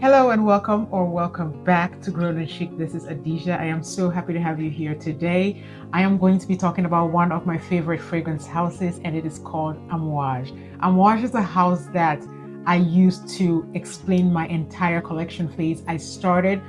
Hello and welcome back to Grown and Chic. This is Adisha. I am so happy to have you here today. I am going to be talking about one of my favorite fragrance houses, and it is called Amouage. Amouage is a house that I used to explain my entire collection phase. I started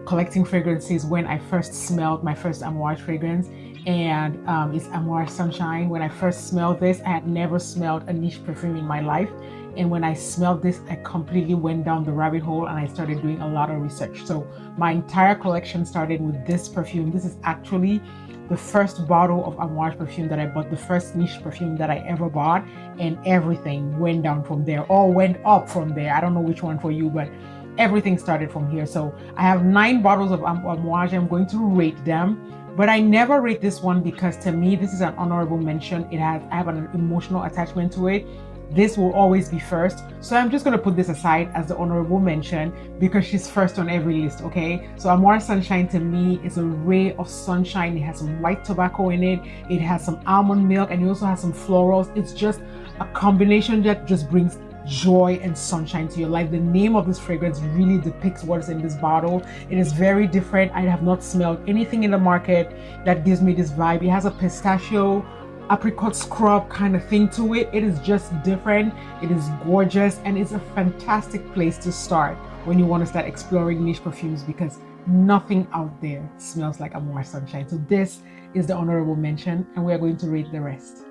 collecting fragrances when I first smelled my first Amouage fragrance, and it's Amouage Sunshine. When I first smelled this, I had never smelled a niche perfume in my life. And when I smelled this, I completely went down the rabbit hole and I started doing a lot of research. So my entire collection started with this perfume. This is actually the first bottle of Amouage perfume that I bought, the first niche perfume that I ever bought, and everything went down from there, or went up from there. I don't know which one for you, but everything started from here. So I have 9 bottles of Amouage. I'm going to rate them. But I never rate this one because to me, this is an honorable mention. I have an emotional attachment to it. This will always be first. So I'm just going to put this aside as the honorable mention because she's first on every list, okay? So Amouage Sunshine to me is a ray of sunshine. It has some white tobacco in it. It has some almond milk, and it also has some florals. It's just a combination that just brings joy and sunshine to your life. The name of this fragrance really depicts what is in this bottle. It is very different. I have not smelled anything in the market that gives me this vibe. It has a pistachio apricot scrub kind of thing to it. It is just different. It is gorgeous, and it's a fantastic place to start when you want to start exploring niche perfumes because nothing out there smells like Amouage Sunshine. So this is the honorable mention, and we are going to rate the rest.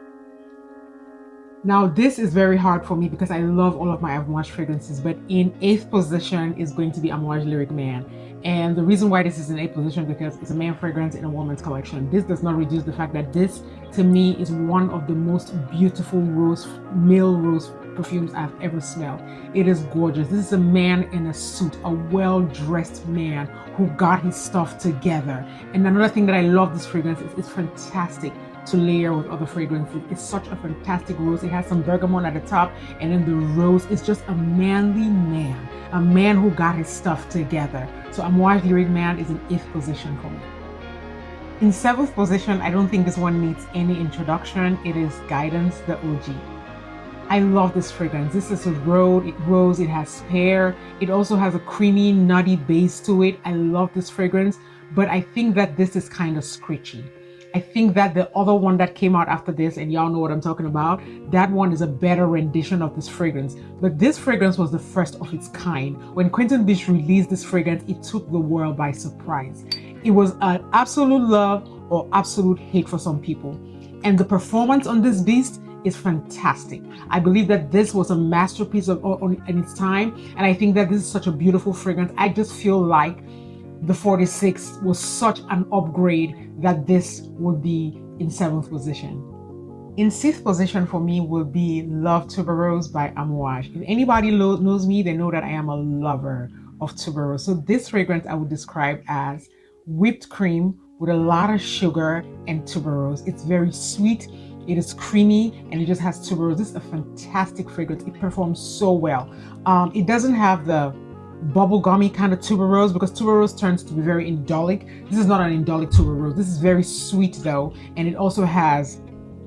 Now this is very hard for me because I love all of my Amouage fragrances, but in 8th position is going to be Amouage Lyric Man. And the reason why this is in 8th position because it's a man fragrance in a woman's collection. This does not reduce the fact that this to me is one of the most beautiful male rose perfumes I've ever smelled. It is gorgeous. This is a man in a suit, a well-dressed man who got his stuff together. And another thing that I love this fragrance is it's fantastic to layer with other fragrances. It's such a fantastic rose. It has some bergamot at the top, and then the rose is just a manly man, a man who got his stuff together. So Amouage Lyric Man is in 8th position for me. In 7th position, I don't think this one needs any introduction. It is Guidance, the OG. I love this fragrance. This is a rose, it has pear. It also has a creamy, nutty base to it. I love this fragrance, but I think that this is kind of screechy. I think that the other one that came out after this, and y'all know what I'm talking about, that one is a better rendition of this fragrance. But this fragrance was the first of its kind. When Quentin Beach released this fragrance, it took the world by surprise. It was an absolute love or absolute hate for some people. And the performance on this beast is fantastic. I believe that this was a masterpiece in its time. And I think that this is such a beautiful fragrance. I just feel like the 46 was such an upgrade that this would be in 7th position. In 6th position for me will be Love Tuberose by Amouage. If anybody knows me, they know that I am a lover of tuberose. So this fragrance I would describe as whipped cream with a lot of sugar and tuberose. It's very sweet, it is creamy, and it just has tuberose. This is a fantastic fragrance. It performs so well. It doesn't have the bubblegummy kind of tuberose because tuberose turns to be very indolic. This is not an indolic tuberose. This is very sweet though, and it also has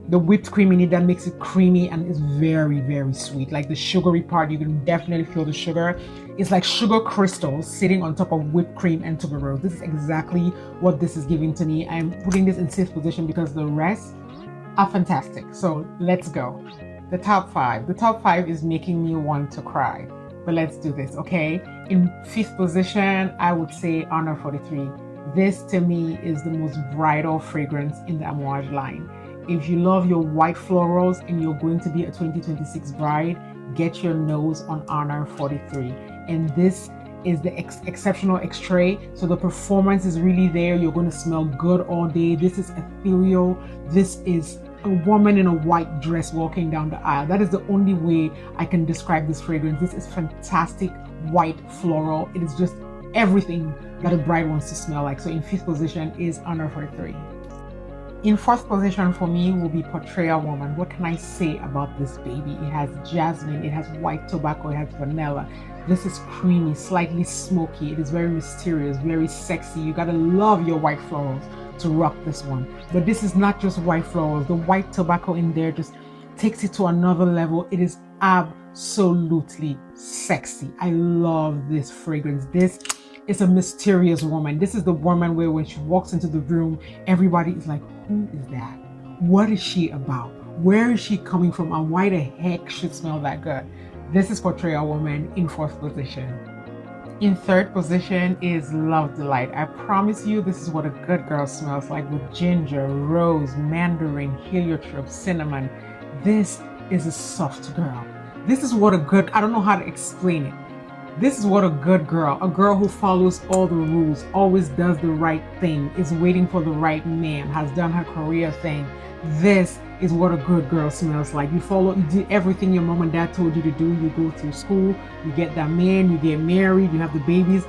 the whipped cream in it that makes it creamy and is very, very sweet. Like the sugary part, you can definitely feel the sugar. It's like sugar crystals sitting on top of whipped cream and tuberose. This is exactly what this is giving to me. I'm putting this in 6th position because the rest are fantastic. So let's go. The top 5. The top 5 is making me want to cry. But let's do this, okay? In 5th position, I would say Honor 43. This to me is the most bridal fragrance in the Amouage line. If you love your white florals and you're going to be a 2026 bride, get your nose on Honor 43. And this is the exceptional extrait. So the performance is really there. You're going to smell good all day. This is ethereal. This is a woman in a white dress walking down the aisle. That is the only way I can describe this fragrance. This is fantastic white floral. It is just everything that a bride wants to smell like. So in 5th position is Honor 43. In 4th position for me will be Portray a Woman. What can I say about this baby? It has jasmine, it has white tobacco, it has vanilla. This is creamy, slightly smoky. It is very mysterious, very sexy. You gotta love your white florals to rock this one. But this is not just white florals. The white tobacco in there just takes it to another level. It is absolutely sexy. I love this fragrance. This is a mysterious woman. This is the woman where when she walks into the room, everybody is like, who is that? What is she about? Where is she coming from? And why the heck she smell that good? This is Portray Woman in 4th position. In 3rd position is Love Delight. I promise you this is what a good girl smells like, with ginger, rose, mandarin, heliotrope, cinnamon. This is a soft girl. This is what a good, I don't know how to explain it. This is what a good girl, a girl who follows all the rules, always does the right thing, is waiting for the right man, has done her career thing. This is what a good girl smells like. You do everything your mom and dad told you to do. You go through school, you get that man, you get married, you have the babies.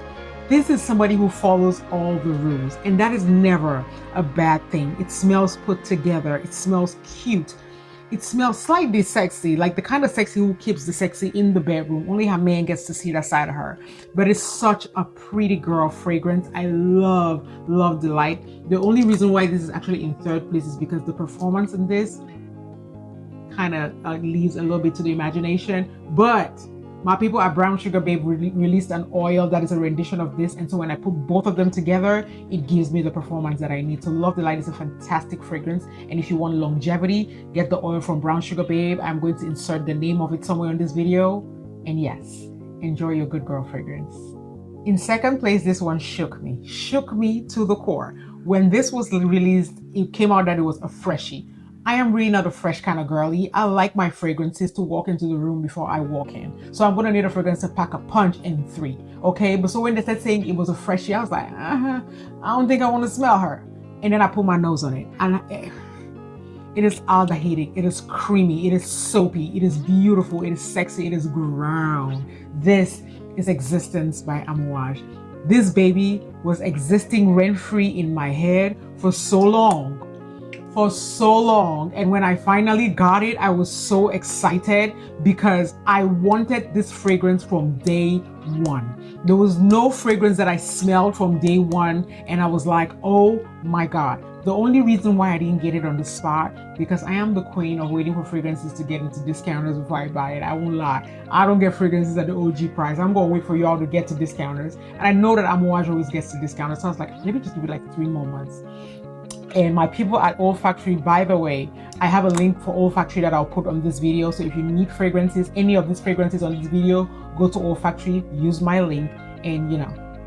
This is somebody who follows all the rules, and that is never a bad thing. It smells put together. It smells cute. It smells slightly sexy, like the kind of sexy who keeps the sexy in the bedroom. Only her man gets to see that side of her. But it's such a pretty girl fragrance. I love Love Delight. The only reason why this is actually in 3rd place is because the performance in this kind of leaves a little bit to the imagination. But my people at Brown Sugar Babe released an oil that is a rendition of this, and so when I put both of them together, it gives me the performance that I need. So Love Delight is a fantastic fragrance, and if you want longevity, get the oil from Brown Sugar Babe. I'm going to insert the name of it somewhere in this video, and yes, enjoy your good girl fragrance. In 2nd place, this one shook me to the core. When this was released, it came out that it was a freshie. I am really not a fresh kind of girly. I like my fragrances to walk into the room before I walk in. So I'm going to need a fragrance to pack a punch in 3. Okay. But so when they said saying it was a freshie, I was like, I don't think I want to smell her. And then I put my nose on it. And it is aldehydic. It is creamy. It is soapy. It is beautiful. It is sexy. It is ground. This is Existence by Amouage. This baby was existing rent-free in my head for so long. And when I finally got it, I was so excited because I wanted this fragrance from day one. There was no fragrance that I smelled from day one, and I was like, oh my God. The only reason why I didn't get it on the spot, because I am the queen of waiting for fragrances to get into discounters before I buy it. I won't lie. I don't get fragrances at the OG price. I'm going to wait for y'all to get to discounters. And I know that Amouage always gets to discounters. So I was like, let me just give it like 3 more months. And my people at Olfactory, by the way, I have a link for Olfactory that I'll put on this video. So if you need fragrances, any of these fragrances on this video, go to Olfactory, use my link, and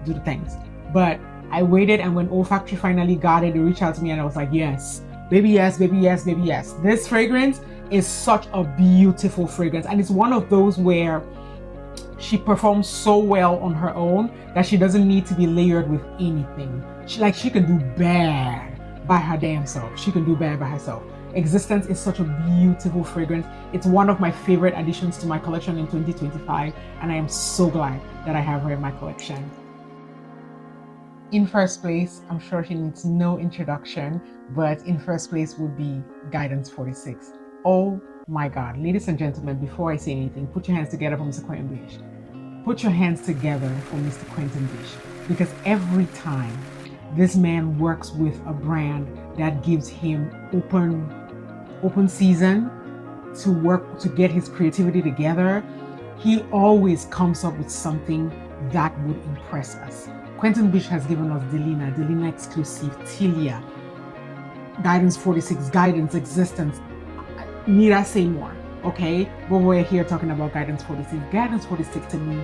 do the things. But I waited, and when Olfactory finally got it, they reached out to me and I was like, yes, baby, yes, baby, yes, baby, yes. This fragrance is such a beautiful fragrance. And it's one of those where she performs so well on her own that she doesn't need to be layered with anything. She can do bad by her damn self. She can do bad by herself. Existence is such a beautiful fragrance. It's one of my favorite additions to my collection in 2025, and I am so glad that I have her in my collection. In 1st place, I'm sure she needs no introduction, but in 1st place would be Guidance 46. Oh my God. Ladies and gentlemen, before I say anything, put your hands together for Mr. Quentin Bish. Put your hands together for Mr. Quentin Bish, because every time this man works with a brand that gives him open season to work to get his creativity together, he always comes up with something that would impress us. Quentin Bish has given us Delina Exclusive, Tilia, Guidance 46, Guidance, Existence. Need I say more? Okay, but we're here talking about Guidance 46. Guidance 46 to me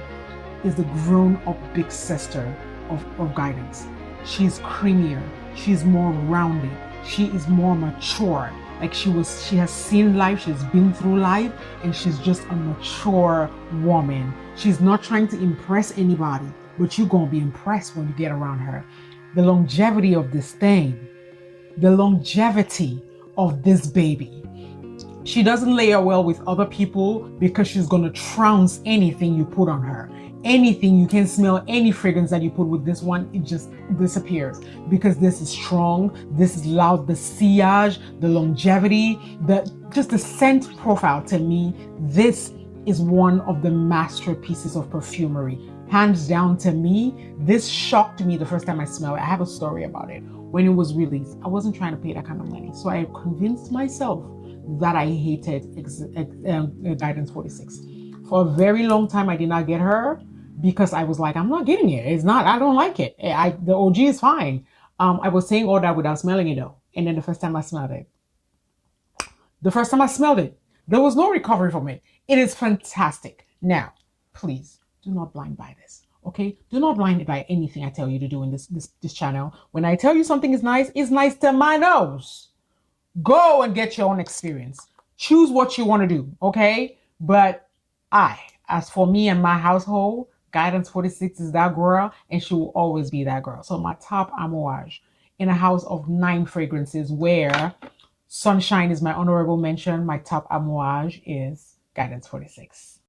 is the grown-up big sister of Guidance. She's creamier, she's more rounded, she is more mature. Like she has seen life, she's been through life, and she's just a mature woman. She's not trying to impress anybody, but you're gonna be impressed when you get around her. The longevity of this thing, the longevity of this baby. She doesn't layer well with other people because she's gonna trounce anything you put on her. Anything, you can smell any fragrance that you put with this one, it just disappears because this is strong, this is loud, the sillage, the longevity, just the scent profile. To me, this is one of the masterpieces of perfumery. Hands down. To me, this shocked me the first time I smelled it. I have a story about it. When it was released, I wasn't trying to pay that kind of money. So I convinced myself that I hated Guidance 46. For a very long time, I did not get her because I was like, I'm not getting it. It's not, I don't like it. The OG is fine. I was saying all that without smelling it though. And then the first time I smelled it, there was no recovery from it. It is fantastic. Now, please do not blind buy this. Okay? Do not blind buy anything I tell you to do in this channel. When I tell you something is nice, it's nice to my nose. Go and get your own experience. Choose what you want to do, okay? But as for me and my household, Guidance 46 is that girl, and she will always be that girl. So my top Amouage in a house of 9 fragrances, where Sunshine is my honorable mention, my top Amouage is Guidance 46.